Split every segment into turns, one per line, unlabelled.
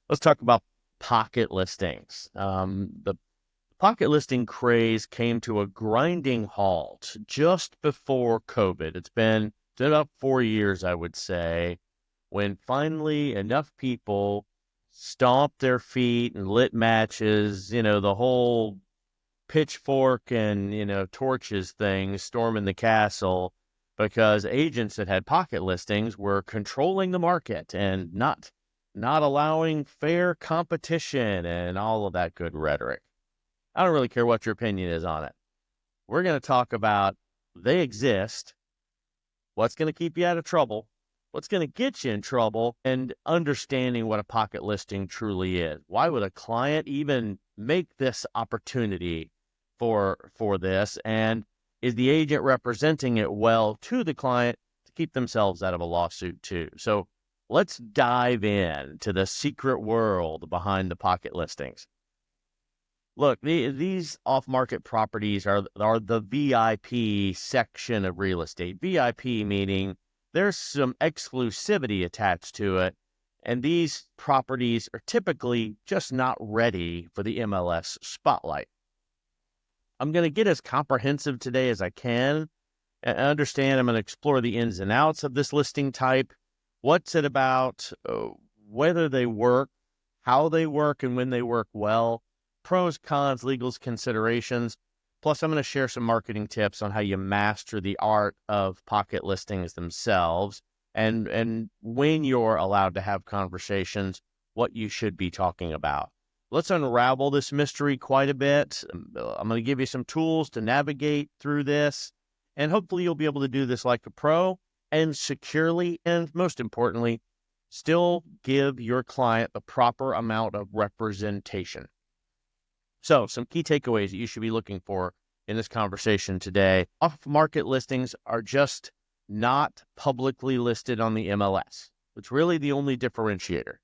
Let's talk about pocket listings. The pocket listing craze came to a grinding halt just before COVID. It's been about 4 years, I would say, when finally enough people stomped their feet and lit matches, the whole pitchfork and, torches thing, storming the castle, because agents that had pocket listings were controlling the market and not allowing fair competition and all of that good rhetoric. I don't really care what your opinion is on it. We're going to talk about they exist, what's going to keep you out of trouble, what's going to get you in trouble, and understanding what a pocket listing truly is. Why would a client even make this opportunity for this? And is the agent representing it well to the client to keep themselves out of a lawsuit too? So let's dive in to the secret world behind the pocket listings. Look, these off-market properties are the VIP section of real estate. VIP meaning there's some exclusivity attached to it, and these properties are typically just not ready for the MLS spotlight. I'm going to get as comprehensive today as I can. And understand I'm going to explore the ins and outs of this listing type. What's it about? Whether they work, how they work, and when they work well. Pros, cons, legals, considerations. Plus, I'm going to share some marketing tips on how you master the art of pocket listings themselves and when you're allowed to have conversations, what you should be talking about. Let's unravel this mystery quite a bit. I'm going to give you some tools to navigate through this, and hopefully you'll be able to do this like a pro and securely, and most importantly, still give your client the proper amount of representation. So some key takeaways that you should be looking for in this conversation today. Off-market listings are just not publicly listed on the MLS. It's really the only differentiator.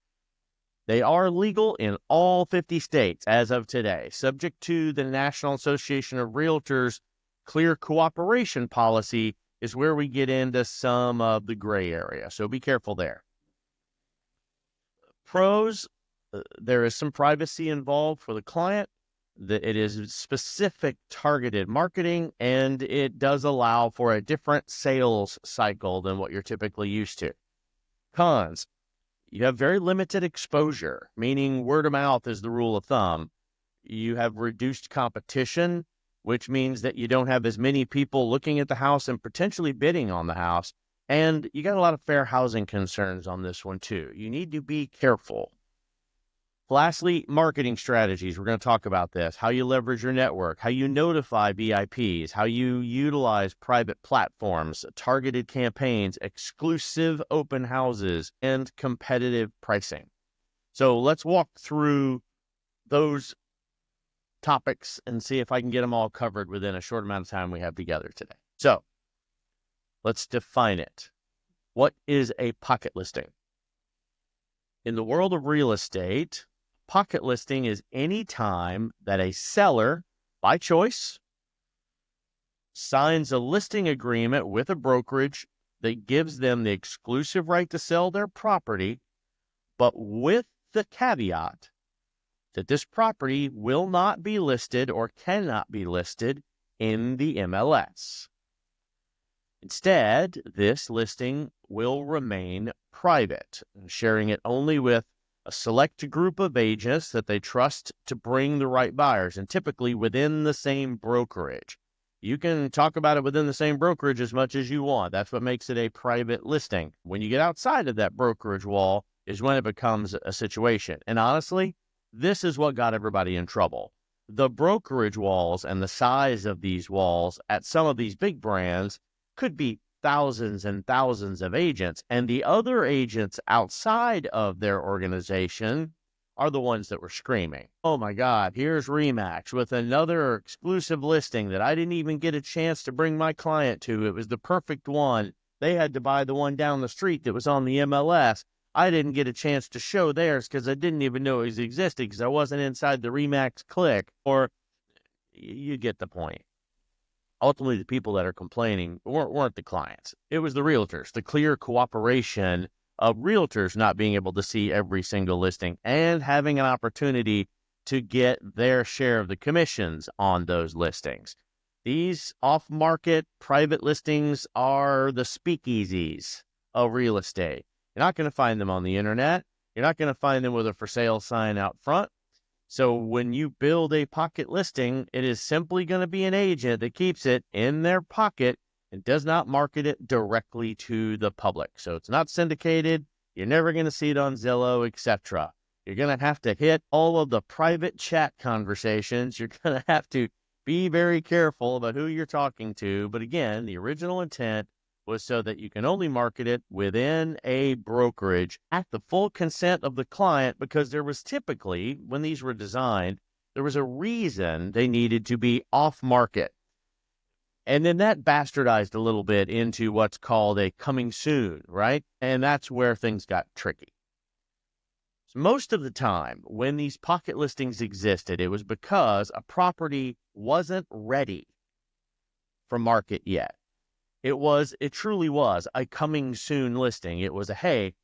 They are legal in all 50 states as of today, subject to the National Association of Realtors clear cooperation policy is where we get into some of the gray area. So be careful there. Pros, there is some privacy involved for the client. It is specific targeted marketing, and it does allow for a different sales cycle than what you're typically used to. Cons, you have very limited exposure, meaning word of mouth is the rule of thumb. You have reduced competition, which means that you don't have as many people looking at the house and potentially bidding on the house. And you got a lot of fair housing concerns on this one too. You need to be careful. Lastly, marketing strategies. We're going to talk about this, how you leverage your network, how you notify VIPs, how you utilize private platforms, targeted campaigns, exclusive open houses, and competitive pricing. So let's walk through those topics and see if I can get them all covered within a short amount of time we have together today. So let's define it. What is a pocket listing? In the world of real estate, pocket listing is any time that a seller, by choice, signs a listing agreement with a brokerage that gives them the exclusive right to sell their property, but with the caveat that this property will not be listed or cannot be listed in the MLS. Instead, this listing will remain private, sharing it only with a select group of agents that they trust to bring the right buyers, and typically within the same brokerage. You can talk about it within the same brokerage as much as you want. That's what makes it a private listing. When you get outside of that brokerage wall is when it becomes a situation. And honestly, this is what got everybody in trouble. The brokerage walls and the size of these walls at some of these big brands could be thousands and thousands of agents, and the other agents outside of their organization are the ones that were screaming, "Oh my God, here's Remax with another exclusive listing that I didn't even get a chance to bring my client to. It was the perfect one. They had to buy the one down the street that was on the MLS. I didn't get a chance to show theirs because I didn't even know it was existing because I wasn't inside the Remax click." Or you get the point. Ultimately, the people that are complaining weren't the clients. It was the realtors, the clear cooperation of realtors not being able to see every single listing and having an opportunity to get their share of the commissions on those listings. These off-market private listings are the speakeasies of real estate. You're not going to find them on the internet. You're not going to find them with a for sale sign out front. So when you build a pocket listing, it is simply going to be an agent that keeps it in their pocket and does not market it directly to the public. So it's not syndicated. You're never going to see it on Zillow, etc. You're going to have to hit all of the private chat conversations. You're going to have to be very careful about who you're talking to. But again, the original intent was so that you can only market it within a brokerage at the full consent of the client, because there was typically, when these were designed, there was a reason they needed to be off market. And then that bastardized a little bit into what's called a coming soon, right? And that's where things got tricky. So most of the time when these pocket listings existed, it was because a property wasn't ready for market yet. It truly was a coming soon listing. It was hey,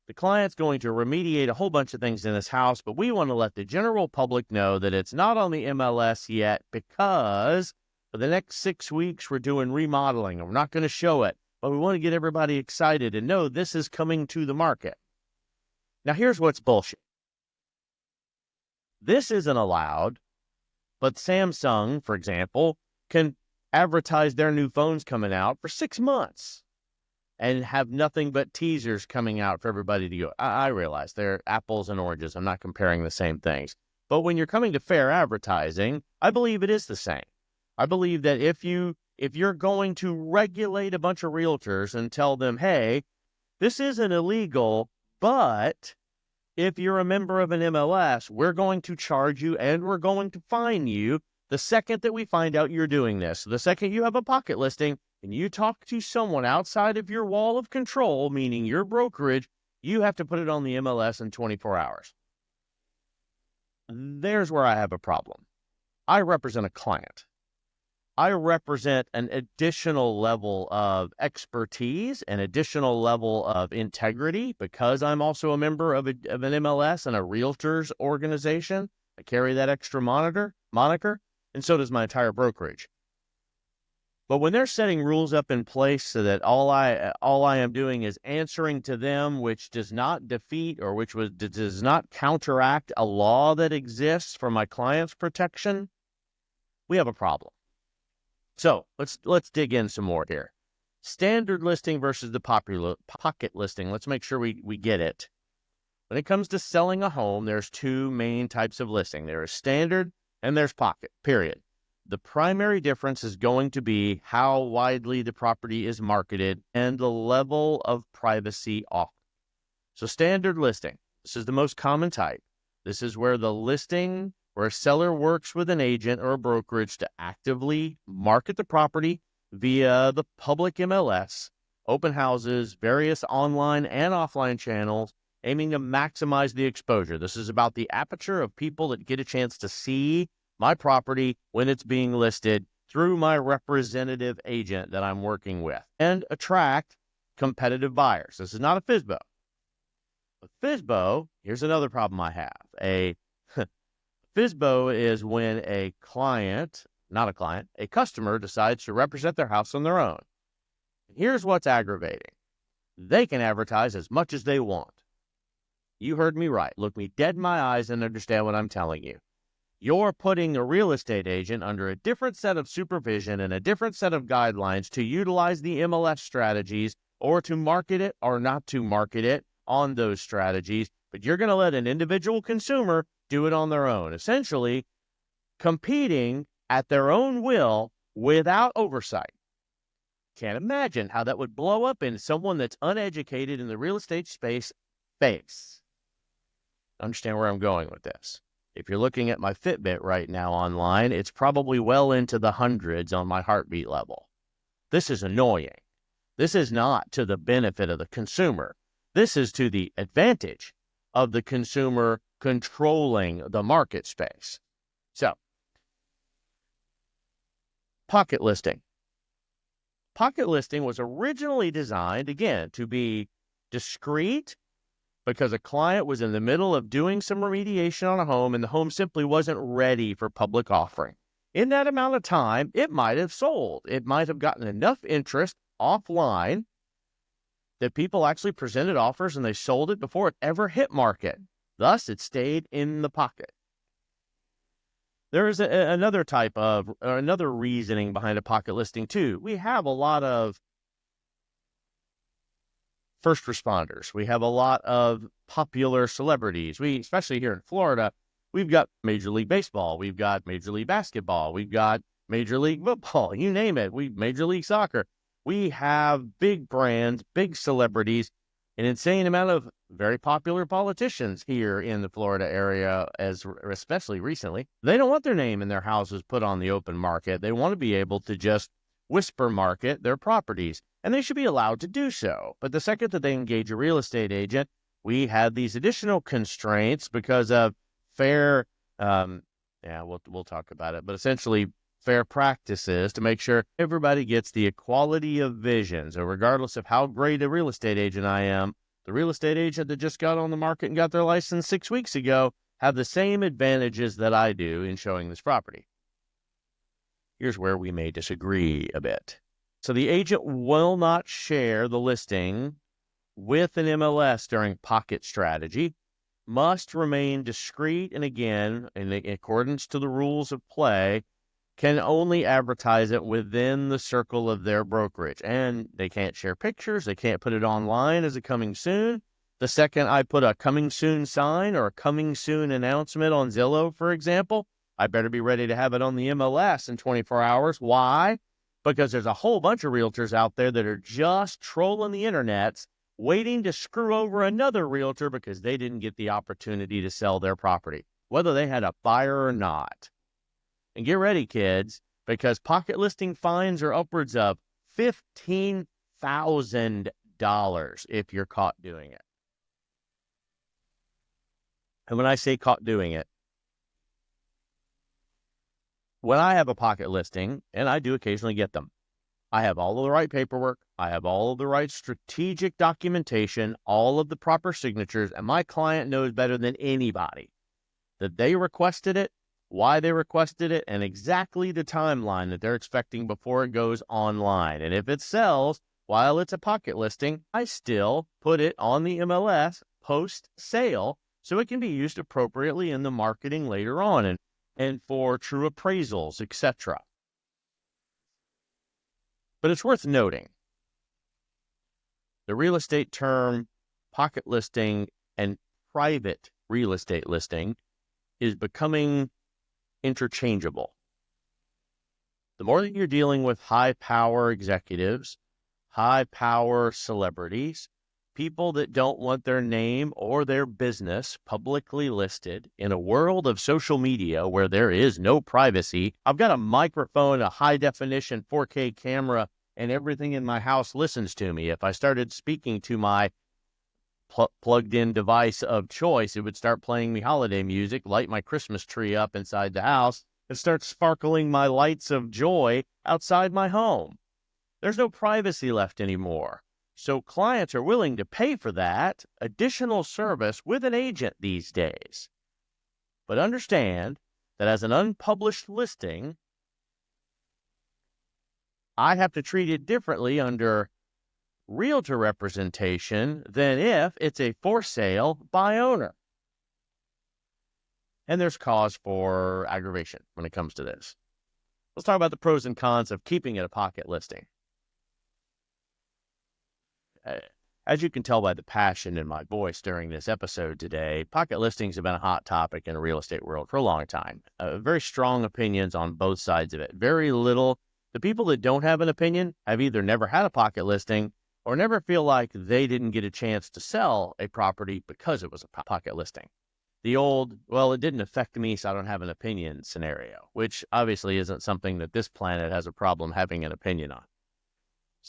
the client's going to remediate a whole bunch of things in this house, but we want to let the general public know that it's not on the MLS yet because for the next 6 weeks we're doing remodeling and we're not going to show it, but we want to get everybody excited and know this is coming to the market. Now here's what's bullshit. This isn't allowed, but Samsung, for example, can advertise their new phones coming out for 6 months and have nothing but teasers coming out for everybody to go. I realize they're apples and oranges. I'm not comparing the same things. But when you're coming to fair advertising, I believe it is the same. I believe that if you're going to regulate a bunch of realtors and tell them, hey, this isn't illegal, but if you're a member of an MLS, we're going to charge you and we're going to fine you the second that we find out you're doing this. So the second you have a pocket listing and you talk to someone outside of your wall of control, meaning your brokerage, you have to put it on the MLS in 24 hours. There's where I have a problem. I represent a client. I represent an additional level of expertise, an additional level of integrity, because I'm also a member of an MLS and a realtors organization. I carry that extra moniker, and so does my entire brokerage. But when they're setting rules up in place so that all I am doing is answering to them, which does not defeat or does not counteract a law that exists for my client's protection, we have a problem. So let's dig in some more here. Standard listing versus the pocket listing. Let's make sure we get it. When it comes to selling a home, there's two main types of listing. There is standard and there's pocket, period. The primary difference is going to be how widely the property is marketed and the level of privacy offered. So standard listing, this is the most common type. This is where a seller works with an agent or a brokerage to actively market the property via the public MLS, open houses, various online and offline channels, aiming to maximize the exposure. This is about the aperture of people that get a chance to see my property when it's being listed through my representative agent that I'm working with, and attract competitive buyers. This is not a FSBO. A FSBO, here's another problem I have. A FSBO is when a customer decides to represent their house on their own. Here's what's aggravating. They can advertise as much as they want. You heard me right. Look me dead in my eyes and understand what I'm telling you. You're putting a real estate agent under a different set of supervision and a different set of guidelines to utilize the MLS strategies or to market it or not to market it on those strategies, but you're going to let an individual consumer do it on their own, essentially competing at their own will without oversight. Can't imagine how that would blow up in someone that's uneducated in the real estate space face. Understand where I'm going with this. If you're looking at my Fitbit right now online, it's probably well into the hundreds on my heartbeat level. This is annoying. This is not to the benefit of the consumer. This is to the advantage of the consumer controlling the market space. So, pocket listing. Pocket listing was originally designed, again, to be discreet because a client was in the middle of doing some remediation on a home and the home simply wasn't ready for public offering. In that amount of time, it might have sold. It might have gotten enough interest offline that people actually presented offers and they sold it before it ever hit market. Thus, it stayed in the pocket. There is another type of, or another reasoning behind a pocket listing too. We have a lot of first responders. We have a lot of popular celebrities. Especially here in Florida, we've got Major League Baseball. We've got Major League Basketball. We've got Major League Football. You name it. Major League Soccer. We have big brands, big celebrities, an insane amount of very popular politicians here in the Florida area, especially recently. They don't want their name and their houses put on the open market. They want to be able to just whisper market their properties, and they should be allowed to do so. But the second that they engage a real estate agent, we have these additional constraints because of fair, we'll talk about it, but essentially fair practices to make sure everybody gets the equality of vision. So regardless of how great a real estate agent I am, the real estate agent that just got on the market and got their license 6 weeks ago have the same advantages that I do in showing this property. Here's where we may disagree a bit. So the agent will not share the listing with an MLS during pocket strategy, must remain discreet, and again, in accordance to the rules of play, can only advertise it within the circle of their brokerage. And they can't share pictures. They can't put it online as a coming soon. The second I put a coming soon sign or a coming soon announcement on Zillow, for example, I better be ready to have it on the MLS in 24 hours. Why? Because there's a whole bunch of realtors out there that are just trolling the internets, waiting to screw over another realtor because they didn't get the opportunity to sell their property, whether they had a buyer or not. And get ready, kids, because pocket listing fines are upwards of $15,000 if you're caught doing it. And when I say caught doing it, when I have a pocket listing, and I do occasionally get them, I have all of the right paperwork, I have all of the right strategic documentation, all of the proper signatures, and my client knows better than anybody that they requested it, why they requested it, and exactly the timeline that they're expecting before it goes online. And if it sells while it's a pocket listing, I still put it on the MLS post-sale so it can be used appropriately in the marketing later on and for true appraisals, etc. But it's worth noting, the real estate term pocket listing and private real estate listing is becoming interchangeable. The more that you're dealing with high power executives, high power celebrities, people that don't want their name or their business publicly listed in a world of social media where there is no privacy. I've got a microphone, a high definition 4K camera, and everything in my house listens to me. If I started speaking to my plugged in device of choice, it would start playing me holiday music, light my Christmas tree up inside the house, and start sparkling my lights of joy outside my home. There's no privacy left anymore. So clients are willing to pay for that additional service with an agent these days. But understand that as an unpublished listing, I have to treat it differently under realtor representation than if it's a for sale by owner. And there's cause for aggravation when it comes to this. Let's talk about the pros and cons of keeping it a pocket listing. As you can tell by the passion in my voice during this episode today, pocket listings have been a hot topic in the real estate world for a long time. Very strong opinions on both sides of it. Very little. The people that don't have an opinion have either never had a pocket listing or never feel like they didn't get a chance to sell a property because it was a pocket listing. The old, well, it didn't affect me, so I don't have an opinion scenario, which obviously isn't something that this planet has a problem having an opinion on.